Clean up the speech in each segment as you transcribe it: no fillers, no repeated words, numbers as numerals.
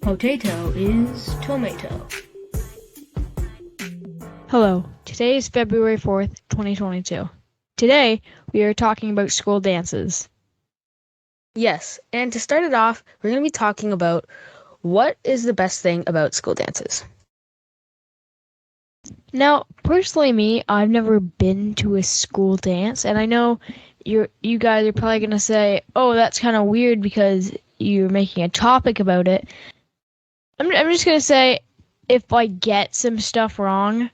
Potato is tomato. Hello, today is February 4th, 2022. Today, we are talking about school dances. Yes, and to start it off, we're going to be talking about what is the best thing about school dances. Now, personally I've never been to a school dance, and I know you guys are probably going to say, "Oh, that's kind of weird because you're making a topic about it." I'm just going to say if I get some stuff wrong,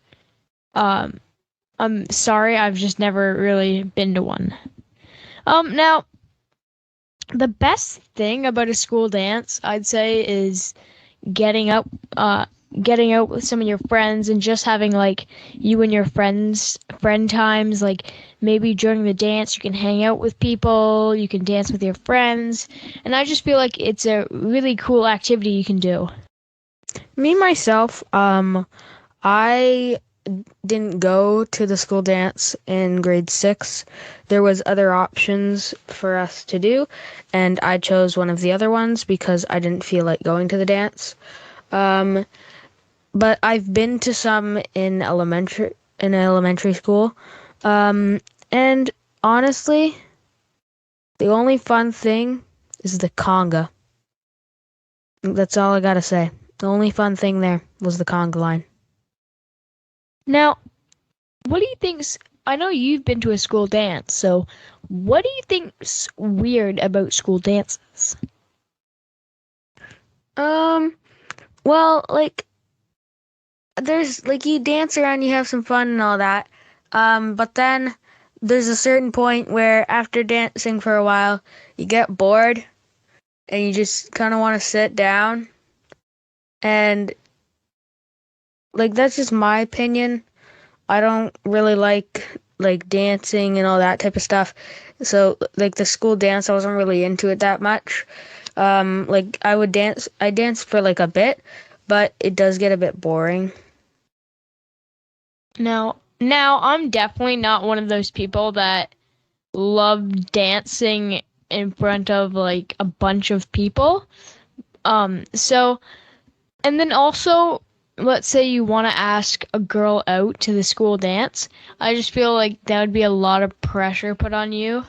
um I'm sorry, I've just never really been to one. Now, the best thing about a school dance, I'd say, is getting up getting out with some of your friends and just having like you and your friend times, like maybe during the dance you can hang out with people, you can dance with your friends, and I just feel like it's a really cool activity you can do. Me myself, I didn't go to the school dance in grade 6. There was other options for us to do, and I chose one of the other ones because I didn't feel like going to the dance. Um, but I've been to some in elementary school. And honestly, the only fun thing is the conga. That's all I gotta say. The only fun thing there was the conga line. Now, what do you think's I know you've been to a school dance, so what do you think's weird about school dances? Um, well, like there's like you dance around, you have some fun and all that. But then there's a certain point where after dancing for a while, you get bored and you just kind of want to sit down. And like that's just my opinion. I don't really like dancing and all that type of stuff. So like the school dance, I wasn't really into it that much. Like I danced for like a bit, but it does get a bit boring. Now I'm definitely not one of those people that love dancing in front of like a bunch of people. So and then also, let's say you want to ask a girl out to the school dance. I just feel like that would be a lot of pressure put on you.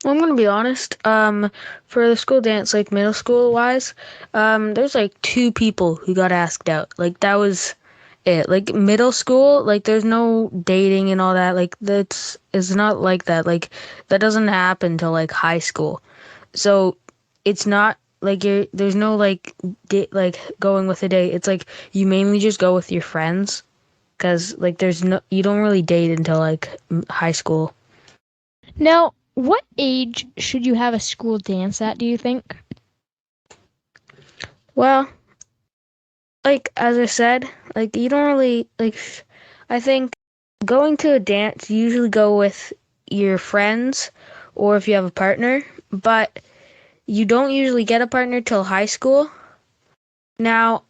I'm gonna be honest. For the school dance, like middle school wise, there's like two people who got asked out. Like that was it. Like middle school, like there's no dating and all that. Like that's it's not like that. Like that doesn't happen till like high school. So it's not like there's no like going with a date. It's like you mainly just go with your friends because like there's no you don't really date until like high school. Now, what age should you have a school dance at, do you think? Well, like as I said, like you don't really like I think going to a dance you usually go with your friends or if you have a partner, but you don't usually get a partner till high school. Now,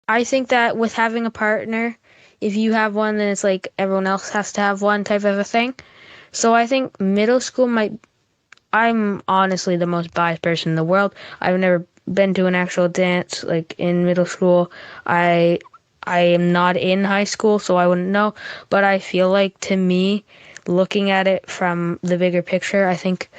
I think that with having a partner, if you have one then it's like everyone else has to have one type of a thing. So I think middle school might I'm honestly the most biased person in the world. I've never been to an actual dance like in middle school. I I am not in high school, so I wouldn't know. But I feel like to me, looking at it from the bigger picture, I think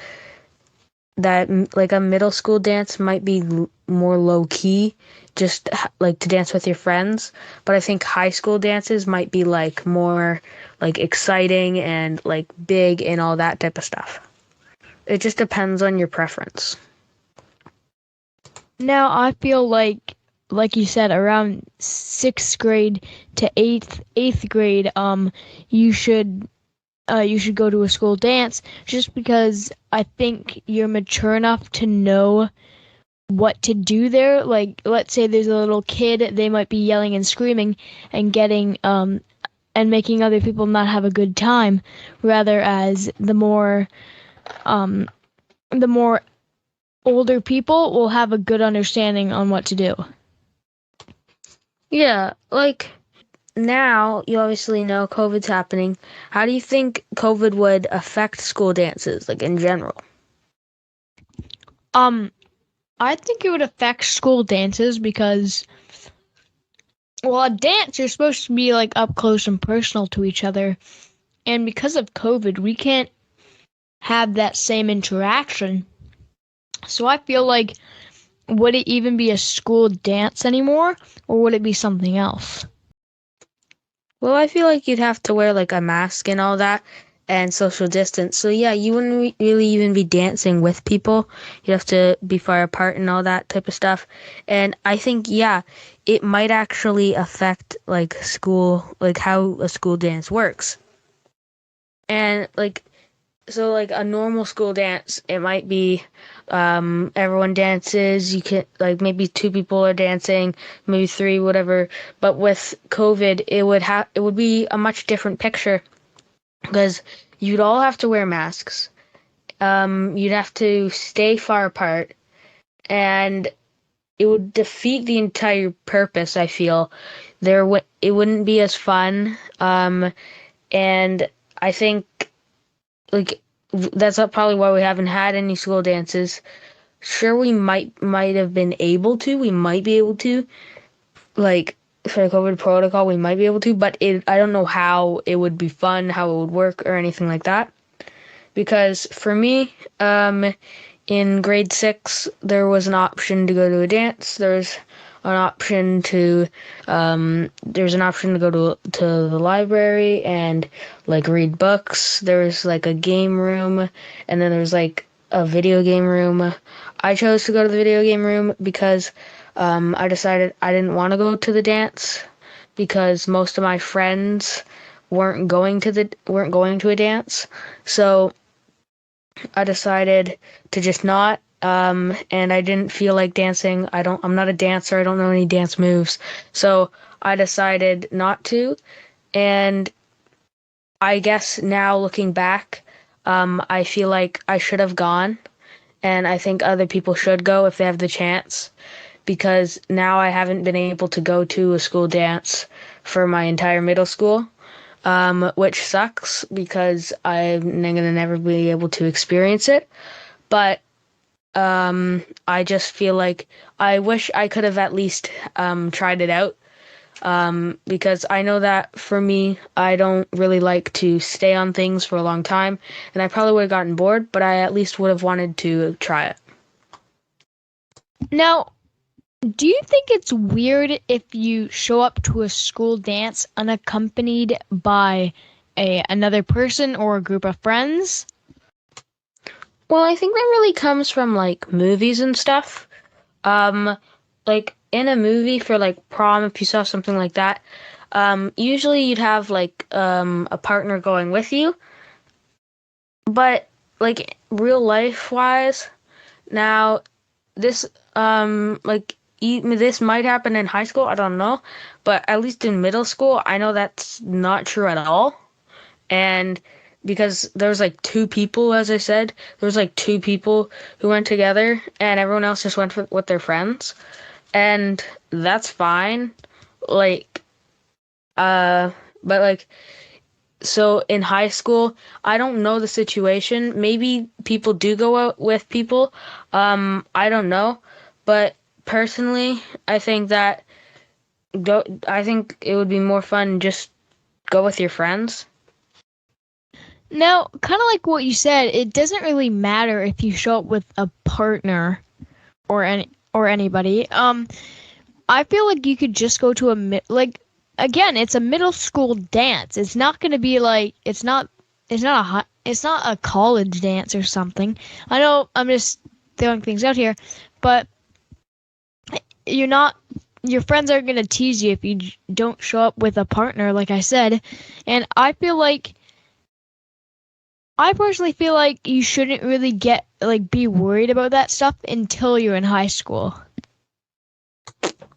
that like a middle school dance might be more low key, just like to dance with your friends. But I think high school dances might be like more like exciting and like big and all that type of stuff. It just depends on your preference. Now, I feel like you said, around sixth grade to eighth grade, you should go to a school dance just because I think you're mature enough to know what to do there. Like, let's say there's a little kid, they might be yelling and screaming and getting and making other people not have a good time. Rather, as um the more older people will have a good understanding on what to do. Yeah, like now you obviously know COVID's happening. How do you think COVID would affect school dances, like in general? Um, I think it would affect school dances because, well, a dance, you're supposed to be like up close and personal to each other. And because of COVID, we can't have that same interaction. So I feel like, would it even be a school dance anymore, or would it be something else? Well, I feel like you'd have to wear like a mask and all that and social distance. So yeah, you wouldn't really even be dancing with people. You'd have to be far apart and all that type of stuff. And I think yeah, it might actually affect like school, like how a school dance works. And like so like a normal school dance, it might be everyone dances, you can like maybe two people are dancing, maybe three, whatever. But with COVID, it would be a much different picture because you'd all have to wear masks. You'd have to stay far apart, and it would defeat the entire purpose, I feel. It wouldn't be as fun. And I think like that's probably why we haven't had any school dances. Sure, we might have been able to. We might be able to, like for the COVID protocol, we might be able to. But I don't know how it would be fun, how it would work, or anything like that. Because for me, in grade 6, there was an option to go to a dance. There's an option to go to the library and like read books. There was like a game room, and then there was like a video game room. I chose to go to the video game room because I decided I didn't want to go to the dance because most of my friends weren't going to a dance. So I decided to just not. And I didn't feel like dancing. I'm not a dancer. I don't know any dance moves. So I decided not to. And I guess now looking back, I feel like I should have gone. And I think other people should go if they have the chance. Because now I haven't been able to go to a school dance for my entire middle school, which sucks because I'm gonna never be able to experience it. But I just feel like I wish I could have at least tried it out. Because I know that for me, I don't really like to stay on things for a long time, and I probably would have gotten bored, but I at least would have wanted to try it. Now, do you think it's weird if you show up to a school dance unaccompanied by another person or a group of friends? Well, I think that really comes from like movies and stuff. Um, like in a movie for like prom, if you saw something like that, usually you'd have like a partner going with you. But like real life wise, now this this might happen in high school, I don't know, but at least in middle school, I know that's not true at all. And because there was like two people, as I said, there was like two people who went together, and everyone else just went with their friends, and that's fine. Like, uh, but like, so in high school, I don't know the situation. Maybe people do go out with people. I don't know, but personally, I think that I think it would be more fun just go with your friends. Now, kind of like what you said, it doesn't really matter if you show up with a partner or anybody. I feel like you could just go to like again, it's a middle school dance. It's not going to be like it's not a college dance or something. I know I'm just throwing things out here, but you're not your friends are going to tease you if you don't show up with a partner like I said. And I personally feel like you shouldn't really be worried about that stuff until you're in high school.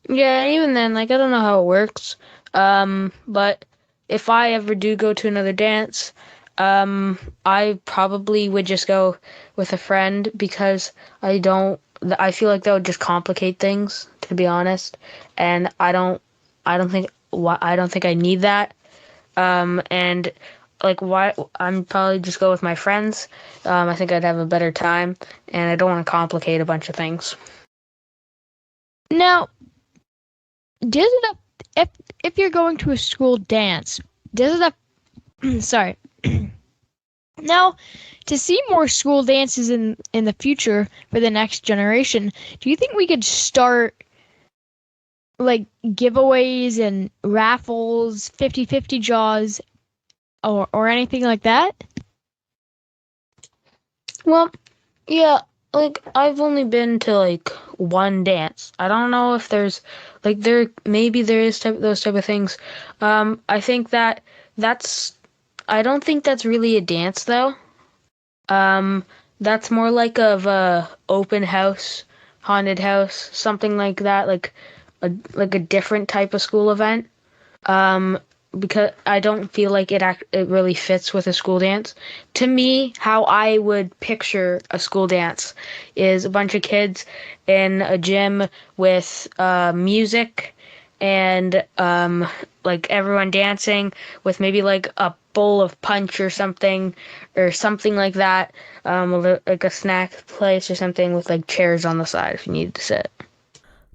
Yeah, even then, like I don't know how it works. But if I ever do go to another dance, I probably would just go with a friend because I feel like that would just complicate things, to be honest. And I don't think I need that. And like why I'm probably just go with my friends. I think I'd have a better time, and I don't want to complicate a bunch of things. Now, does it have, if you're going to a school dance, does it have, sorry. Now, to see more school dances in the future for the next generation, do you think we could start like giveaways and raffles, 50-50 draws, or anything like that? Well, yeah, like I've only been to like one dance. I don't know if there's like maybe there is those type of things. I think that's I don't think that's really a dance though. Um, that's more like of a open house, haunted house, something like that, like a different type of school event. Um, because I don't feel like it really fits with a school dance. To me, how I would picture a school dance is a bunch of kids in a gym with music and like everyone dancing with maybe like a bowl of punch or something like that, like a snack place or something with like chairs on the side if you need to sit.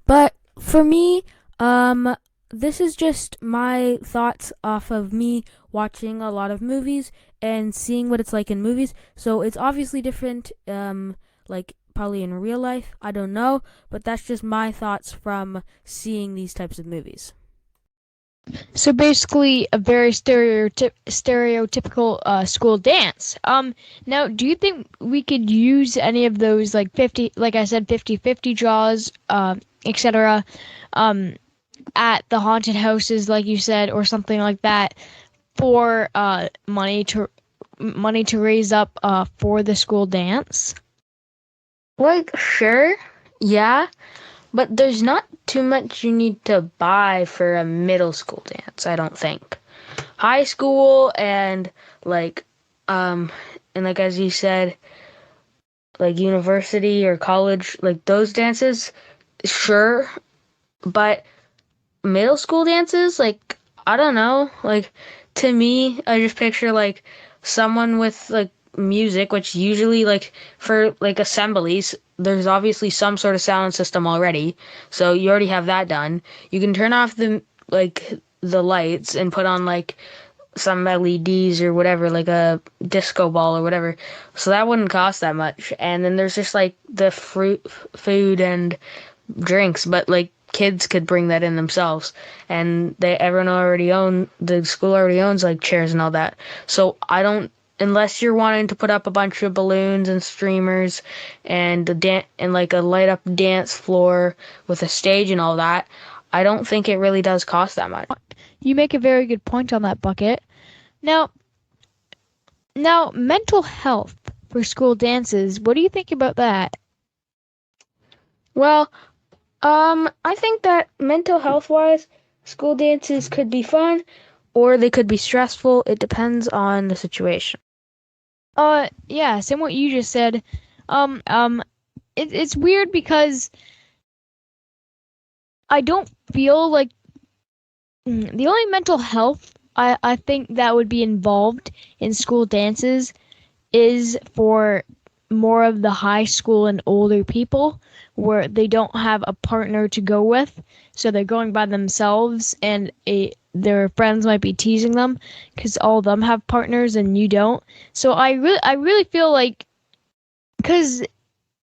But for me, um, this is just my thoughts off of me watching a lot of movies and seeing what it's like in movies. So it's obviously different, like probably in real life. I don't know, but that's just my thoughts from seeing these types of movies. So basically, a very stereotypical school dance. Now, do you think we could use any of those like 50, like I said, 50-50 draws, etc., um, at the haunted houses, like you said, or something like that, for money to raise up for the school dance? Like, sure, yeah, but there's not too much you need to buy for a middle school dance, I don't think. High school like, um, and like as you said, like university or college, like those dances, sure, but middle school dances, like, I don't know, like, to me, I just picture like someone with like music, which usually like for like assemblies, there's obviously some sort of sound system already, so you already have that done. You can turn off the lights and put on like some LEDs or whatever, like a disco ball or whatever. So that wouldn't cost that much. And then there's just like the food and drinks, but like kids could bring that in themselves. And the school already owns like chairs and all that. So I don't, unless you're wanting to put up a bunch of balloons and streamers and and like a light up dance floor with a stage and all that, I don't think it really does cost that much. You make a very good point on that, Bucket. Now, mental health for school dances. What do you think about that? Well, I think that mental health wise, school dances could be fun or they could be stressful. It depends on the situation. Yeah, same what you just said. It's weird because I don't feel like the only mental health I think that would be involved in school dances is for more of the high school and older people where they don't have a partner to go with, so they're going by themselves, and their friends might be teasing them because all of them have partners and you don't. So I really feel like, because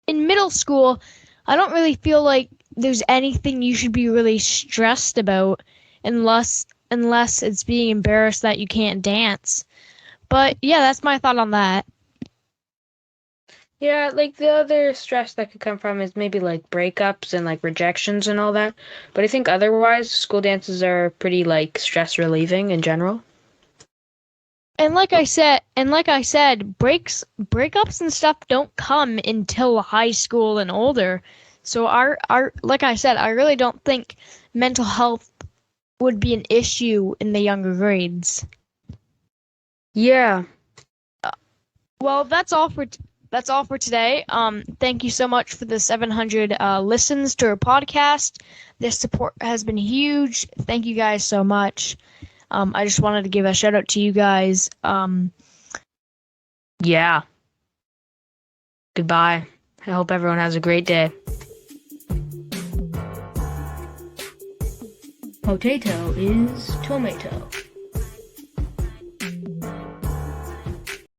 in middle school, I don't really feel like there's anything you should be really stressed about unless it's being embarrassed that you can't dance. But yeah, that's my thought on that. Yeah, like the other stress that could come from is maybe like breakups and like rejections and all that. But I think otherwise, school dances are pretty like stress relieving in general. And like I said, breakups and stuff don't come until high school and older. So our like I said, I really don't think mental health would be an issue in the younger grades. Yeah. Well, that's all for today. Thank you so much for the 700 listens to our podcast. This support has been huge. Thank you guys so much. I just wanted to give a shout out to you guys. Yeah. Goodbye. I hope everyone has a great day. Potato is tomato.